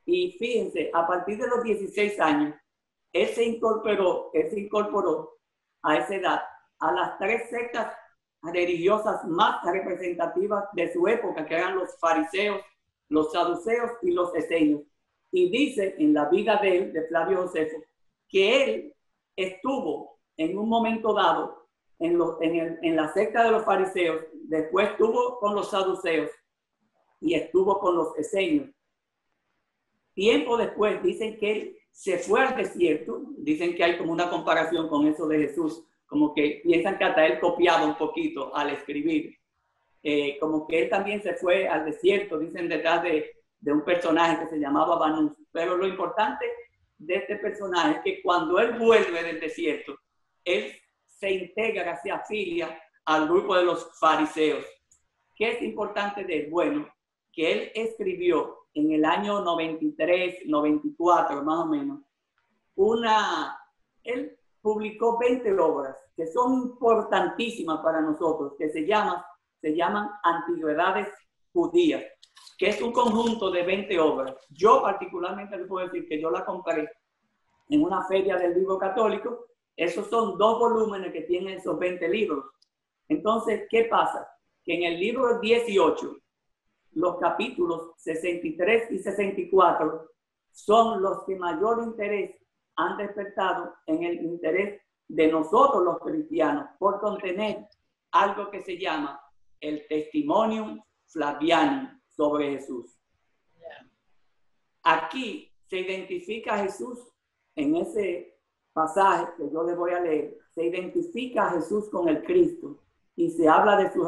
Speaker 6: Y fíjense, a partir de los 16 años, él se incorporó a esa edad a las 3 sectas religiosas más representativas de su época, que eran los fariseos, los saduceos y los esenios. Y dice en la vida de él, de Flavio Josefo, que él estuvo en un momento dado en la secta de los fariseos, después estuvo con los saduceos y estuvo con los esenios. tiempo después dicen que él se fue al desierto. Dicen que hay como una comparación con eso de Jesús, como que piensan que hasta él copiaba un poquito al escribir. Como que él también se fue al desierto, dicen detrás de un personaje que se llamaba Banús. Pero lo importante de este personaje es que cuando él vuelve del desierto, él se integra, se afilia al grupo de los fariseos. ¿Qué es importante de él? Bueno, que él escribió en el año 93, 94 más o menos, él publicó 20 obras que son importantísimas para nosotros, que se llaman Antigüedades Judías, que es un conjunto de 20 obras. Yo particularmente les puedo decir que yo la compré en una feria del libro católico. Esos son 2 volúmenes que tienen esos 20 libros. Entonces, ¿qué pasa? Que en el libro 18, los capítulos 63 y 64 son los que mayor interés han despertado en el interés de nosotros los cristianos por contener algo que se llama el Testimonium Flavianum sobre Jesús. Aquí se identifica a Jesús en ese pasaje que yo les voy a leer. Se identifica a Jesús con el Cristo y se habla de su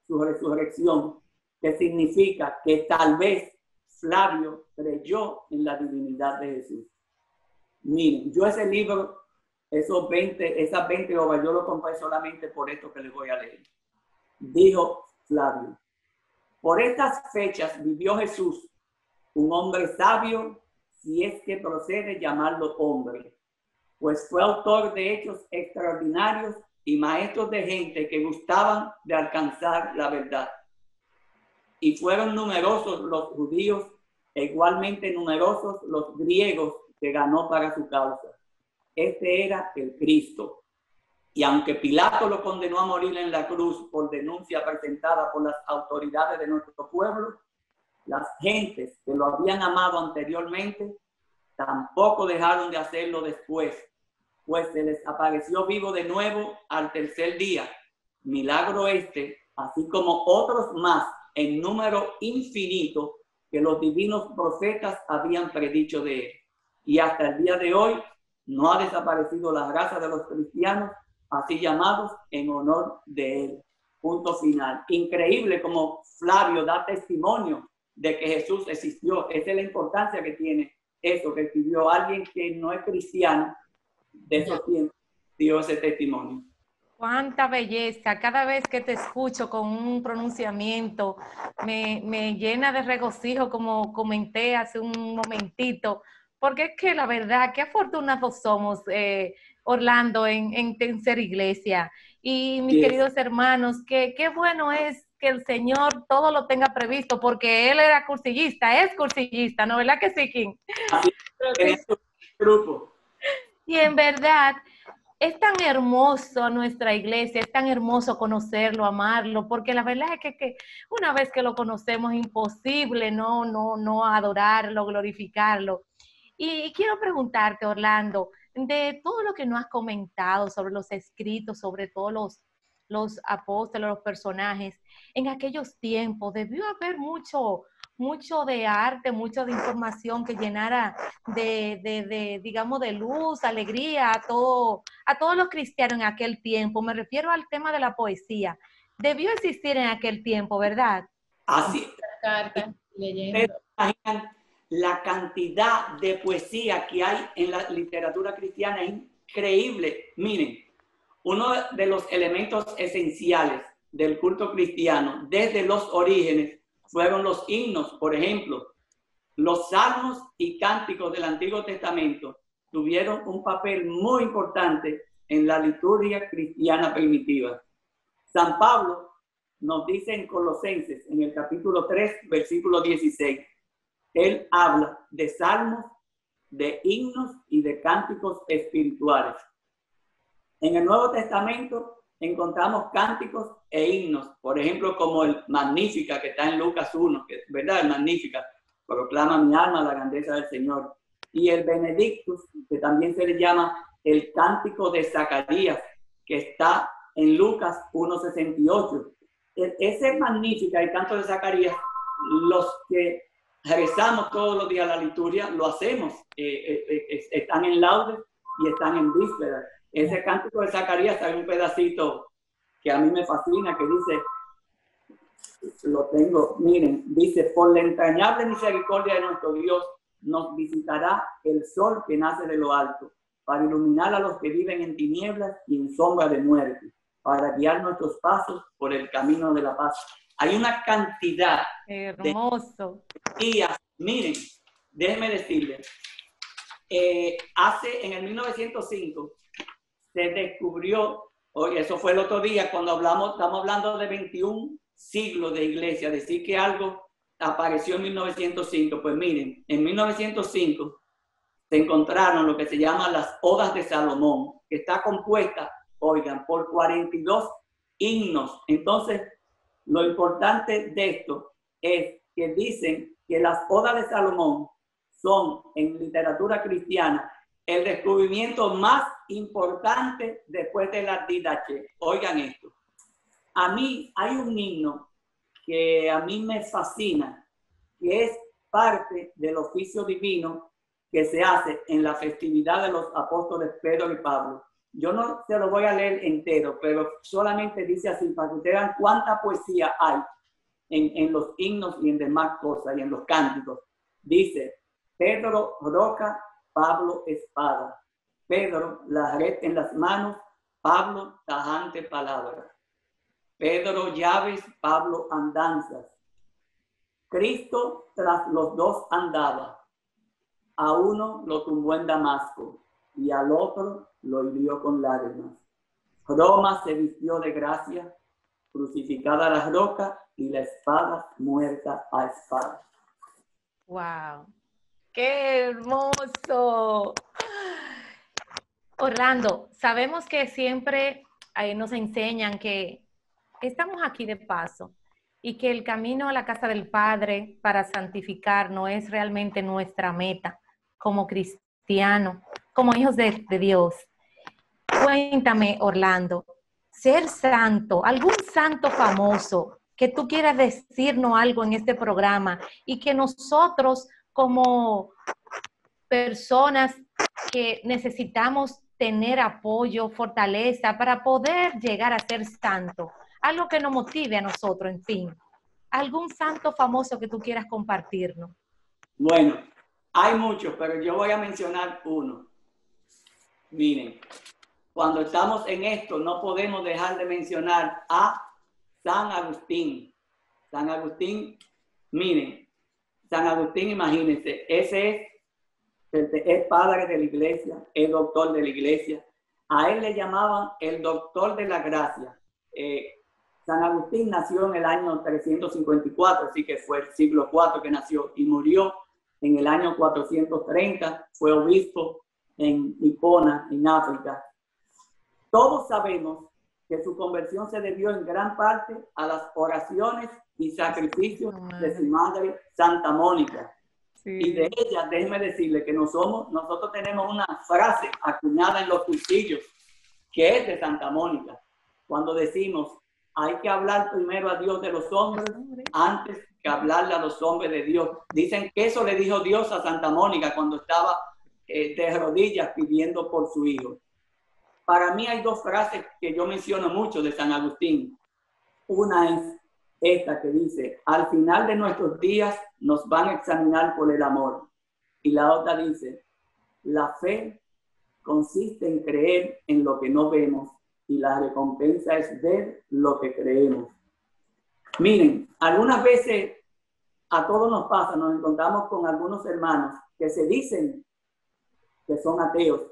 Speaker 6: resurrección, que significa que tal vez Flavio creyó en la divinidad de Jesús. Miren, yo ese libro, esas 20 obras, yo lo compré solamente por esto que les voy a leer. Dijo Flavio: por estas fechas vivió Jesús, un hombre sabio, si es que procede llamarlo hombre, pues fue autor de hechos extraordinarios y maestros de gente que gustaban de alcanzar la verdad. Y fueron numerosos los judíos e igualmente numerosos los griegos que ganó para su causa. Este era el Cristo. Y aunque Pilato lo condenó a morir en la cruz por denuncia presentada por las autoridades de nuestro pueblo, las gentes que lo habían amado anteriormente tampoco dejaron de hacerlo después, pues se les apareció vivo de nuevo al tercer día. Milagro así como otros más en número infinito que los divinos profetas habían predicho de él. Y hasta el día de hoy no ha desaparecido la raza de los cristianos, así llamados en honor de él. Punto final. Increíble como Flavio da testimonio de que Jesús existió. Esa es la importancia que tiene eso, que escribió alguien que no es cristiano de esos tiempos, dio ese testimonio.
Speaker 2: Cuánta belleza. Cada vez que te escucho con un pronunciamiento me llena de regocijo, como comenté hace un momentito, porque es que la verdad, qué afortunados somos, Orlando, en ser iglesia. Y mis queridos hermanos, qué bueno es que el Señor todo lo tenga previsto, porque Él era cursillista, es cursillista, ¿no? ¿Verdad que sí, King?
Speaker 6: Así es, grupo.
Speaker 2: Y en verdad, es tan hermoso nuestra iglesia, es tan hermoso conocerlo, amarlo, porque la verdad es que una vez que lo conocemos es imposible no adorarlo, glorificarlo. Y quiero preguntarte, Orlando, de todo lo que nos has comentado sobre los escritos, sobre todos los apóstoles, los personajes, en aquellos tiempos debió haber mucho de arte, mucho de información que llenara digamos, de luz, alegría a todos los cristianos en aquel tiempo. Me refiero al tema de la poesía. Debió existir en aquel tiempo, ¿verdad?
Speaker 6: Así.
Speaker 3: Cartas, leyendo.
Speaker 6: La cantidad de poesía que hay en la literatura cristiana es increíble. Miren, uno de los elementos esenciales del culto cristiano desde los orígenes fueron los himnos. Por ejemplo, los salmos y cánticos del Antiguo Testamento tuvieron un papel muy importante en la liturgia cristiana primitiva. San Pablo nos dice en Colosenses, en el capítulo 3, versículo 16, él habla de salmos, de himnos y de cánticos espirituales. En el Nuevo Testamento encontramos cánticos e himnos, por ejemplo, como el Magnífica, que está en Lucas 1, que es verdad, el Magnífica, proclama mi alma la grandeza del Señor. Y el Benedictus, que también se le llama el Cántico de Zacarías, que está en Lucas 1:68. Ese Magnífica, el canto de Zacarías, los que rezamos todos los días la liturgia, lo hacemos. Están en laudes y están en vísperas. Ese cántico de Zacarías hay un pedacito que a mí me fascina, que dice, lo tengo, miren, dice, por la entrañable misericordia de nuestro Dios, nos visitará el sol que nace de lo alto, para iluminar a los que viven en tinieblas y en sombra de muerte, para guiar nuestros pasos por el camino de la paz. Hay una cantidad
Speaker 2: hermoso
Speaker 6: de días. Miren, déjenme decirles, en el 1905 se descubrió, oye, eso fue el otro día cuando estamos hablando de 21 siglos de iglesia, decir que algo apareció en 1905, pues miren, en 1905 se encontraron lo que se llama las Odas de Salomón, que está compuesta, oigan, por 42 himnos. Entonces, lo importante de esto es que dicen que las Odas de Salomón son, en literatura cristiana, el descubrimiento más importante después de la Didache. Oigan esto. A mí hay un himno que a mí me fascina, que es parte del oficio divino que se hace en la festividad de los apóstoles Pedro y Pablo. Yo no se lo voy a leer entero, pero solamente dice así, para que ustedes vean cuánta poesía hay en los himnos y en demás cosas, y en los cánticos. Dice, Pedro, roca, Pablo, espada. Pedro, la red en las manos, Pablo, tajante palabra. Pedro, llaves, Pablo, andanzas. Cristo tras los dos andaba. A uno lo tumbó en Damasco y al otro lo hirió con lágrimas. Roma se vistió de gracia, crucificada la roca y la espada muerta a espada.
Speaker 2: ¡Wow! ¡Qué hermoso! Orlando, sabemos que siempre nos enseñan que estamos aquí de paso y que el camino a la casa del Padre para santificarnos es realmente nuestra meta como cristianos, como hijos de Dios. Cuéntame, Orlando, ser santo, algún santo famoso que tú quieras decirnos algo en este programa y que nosotros como personas que necesitamos tener apoyo, fortaleza para poder llegar a ser santo, algo que nos motive a nosotros, en fin, algún santo famoso que tú quieras compartirnos.
Speaker 6: Bueno, hay muchos, pero yo voy a mencionar uno. Miren, cuando estamos en esto, no podemos dejar de mencionar a San Agustín. San Agustín, miren, San Agustín, imagínense, ese es padre de la iglesia, es doctor de la iglesia. A él le llamaban el doctor de la gracia. San Agustín nació en el año 354, así que fue el siglo IV que nació, y murió en el año 430, fue obispo en Hipona, en África. Todos sabemos que su conversión se debió en gran parte a las oraciones y sacrificios de su madre Santa Mónica. Sí. Y de ella, déjenme decirle que nosotros tenemos una frase acuñada en los cursillos que es de Santa Mónica, cuando decimos, hay que hablar primero a Dios de los hombres antes que hablarle a los hombres de Dios. Dicen que eso le dijo Dios a Santa Mónica cuando estaba de rodillas pidiendo por su hijo. Para mí hay dos frases que yo menciono mucho de San Agustín. Una es esta que dice, al final de nuestros días nos van a examinar por el amor. Y la otra dice, la fe consiste en creer en lo que no vemos y la recompensa es ver lo que creemos. Miren, algunas veces a todos nos pasa, nos encontramos con algunos hermanos que se dicen que son ateos.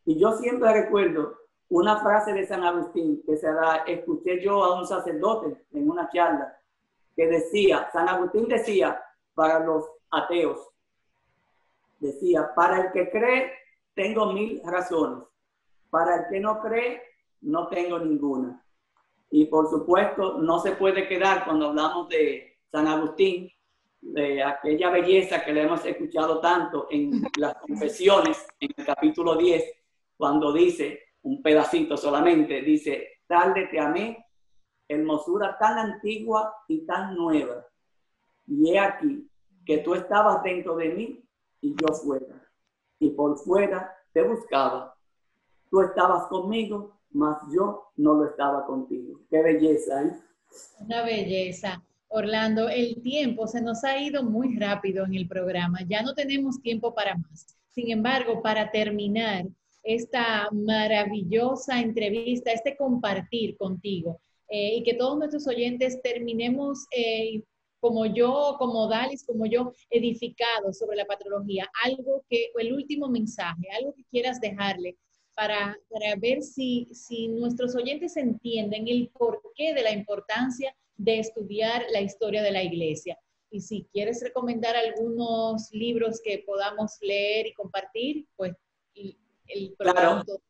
Speaker 6: Y yo siempre recuerdo una frase de San Agustín que escuché yo a un sacerdote en una charla que decía, San Agustín decía para los ateos, decía, para el que cree tengo 1000 razones, para el que no cree no tengo ninguna. Y por supuesto no se puede quedar cuando hablamos de San Agustín, de aquella belleza que le hemos escuchado tanto en las confesiones, en el capítulo 10, cuando dice, un pedacito solamente, dice, tarde te amé, hermosura tan antigua y tan nueva. Y he aquí que tú estabas dentro de mí y yo fuera. Y por fuera te buscaba. Tú estabas conmigo, mas yo no lo estaba contigo. Qué belleza, ¿eh?
Speaker 3: Una belleza. Orlando, el tiempo se nos ha ido muy rápido en el programa. Ya no tenemos tiempo para más. Sin embargo, para terminar esta maravillosa entrevista, este compartir contigo, y que todos nuestros oyentes terminemos como yo, como Dalis, como yo, edificados sobre la patrología. Algo que, el último mensaje, algo que quieras dejarle para ver si nuestros oyentes entienden el porqué de la importancia de estudiar la historia de la iglesia. Y si quieres recomendar algunos libros que podamos leer y compartir, pues el programa.
Speaker 6: Claro.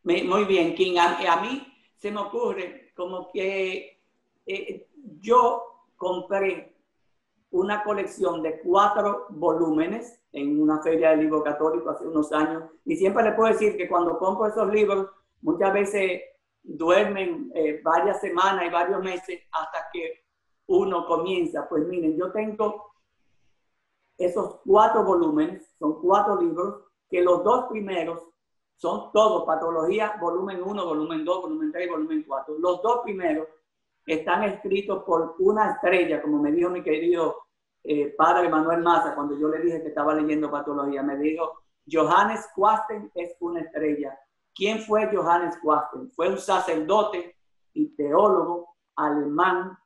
Speaker 6: Muy bien, King. A mí se me ocurre como que yo compré una colección de 4 volúmenes en una feria de libro católico hace unos años, y siempre le puedo decir que cuando compro esos libros, muchas veces duermen varias semanas y varios meses hasta que uno comienza. Pues miren, yo tengo esos 4 volúmenes, son 4 libros, que los 2 primeros son todos Patrología, volumen 1, volumen 2, volumen 3, volumen 4. Los 2 primeros están escritos por una estrella, como me dijo mi querido padre Manuel Maza, cuando yo le dije que estaba leyendo Patrología. Me dijo, Johannes Quasten es una estrella. ¿Quién fue Johannes Quasten? Fue un sacerdote y teólogo alemán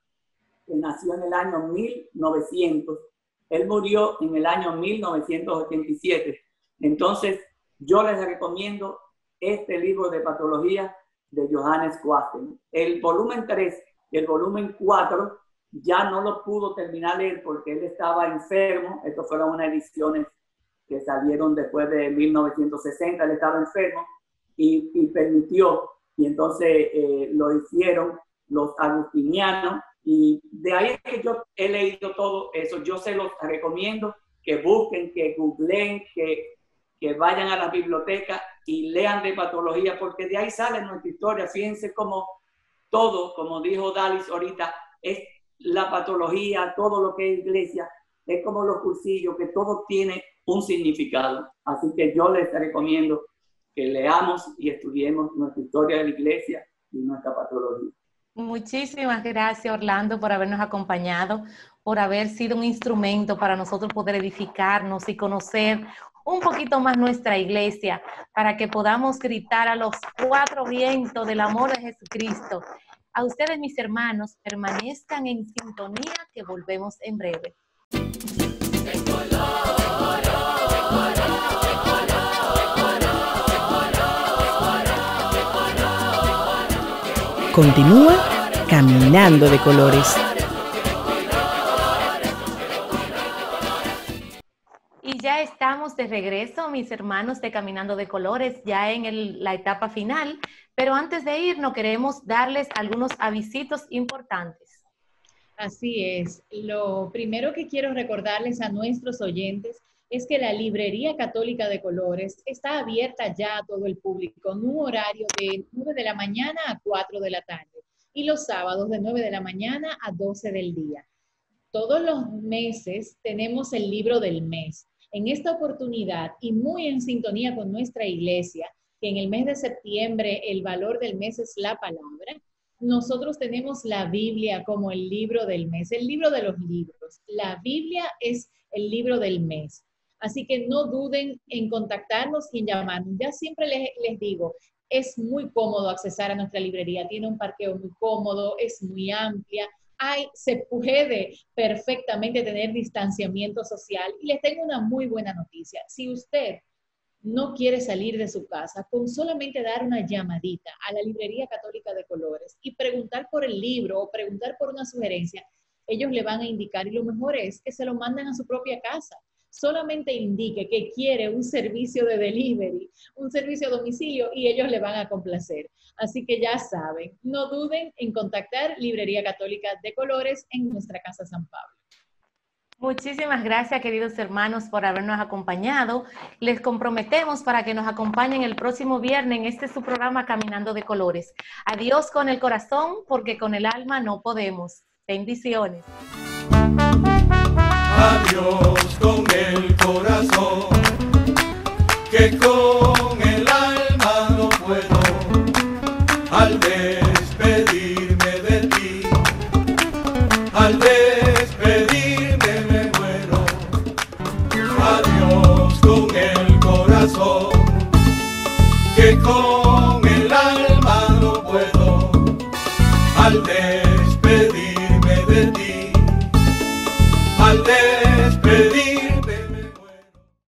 Speaker 6: que nació en el año 1900. Él murió en el año 1987. Entonces, yo les recomiendo este libro de Patrología de Johannes Quasten. El volumen 3 y el volumen 4 ya no lo pudo terminar de leer porque él estaba enfermo. Estas fueron unas ediciones que salieron después de 1960. Él estaba enfermo y permitió. Y entonces lo hicieron los agustinianos. Y de ahí es que yo he leído todo eso. Yo se los recomiendo que busquen, que googleen, que vayan a la biblioteca y lean de Patrología, porque de ahí sale nuestra historia. Fíjense cómo todo, como dijo Dalis ahorita, es la Patrología, todo lo que es iglesia, es como los cursillos, que todo tiene un significado. Así que yo les recomiendo que leamos y estudiemos nuestra historia de la iglesia y nuestra Patrología.
Speaker 2: Muchísimas gracias, Orlando, por habernos acompañado, por haber sido un instrumento para nosotros poder edificarnos y conocer un poquito más nuestra iglesia, para que podamos gritar a los 4 vientos del amor de Jesucristo. A ustedes, mis hermanos, permanezcan en sintonía, que volvemos en breve.
Speaker 1: Continúa Caminando de Colores.
Speaker 2: Y ya estamos de regreso, mis hermanos de Caminando de Colores, ya en la etapa final. Pero antes de irnos, queremos darles algunos avisitos importantes.
Speaker 3: Así es. Lo primero que quiero recordarles a nuestros oyentes es que la Librería Católica de Colores está abierta ya a todo el público en un horario de 9 de la mañana a 4 de la tarde y los sábados de 9 de la mañana a 12 del día. Todos los meses tenemos el libro del mes. En esta oportunidad, y muy en sintonía con nuestra iglesia, que en el mes de septiembre el valor del mes es la palabra, nosotros tenemos la Biblia como el libro del mes, el libro de los libros. La Biblia es el libro del mes. Así que no duden en contactarnos y en llamarnos. Ya siempre les digo, es muy cómodo accesar a nuestra librería. Tiene un parqueo muy cómodo, es muy amplia. Se puede perfectamente tener distanciamiento social. Y les tengo una muy buena noticia. Si usted no quiere salir de su casa, con solamente dar una llamadita a la Librería Católica de Colores y preguntar por el libro o preguntar por una sugerencia, ellos le van a indicar, y lo mejor es que se lo manden a su propia casa. Solamente indique que quiere un servicio de delivery, un servicio a domicilio, y ellos le van a complacer. Así que ya saben, no duden en contactar Librería Católica de Colores en nuestra Casa San Pablo.
Speaker 2: Muchísimas gracias, queridos hermanos, por habernos acompañado. Les comprometemos para que nos acompañen el próximo viernes en este su programa Caminando de Colores. Adiós con el corazón, porque con el alma no podemos. Bendiciones.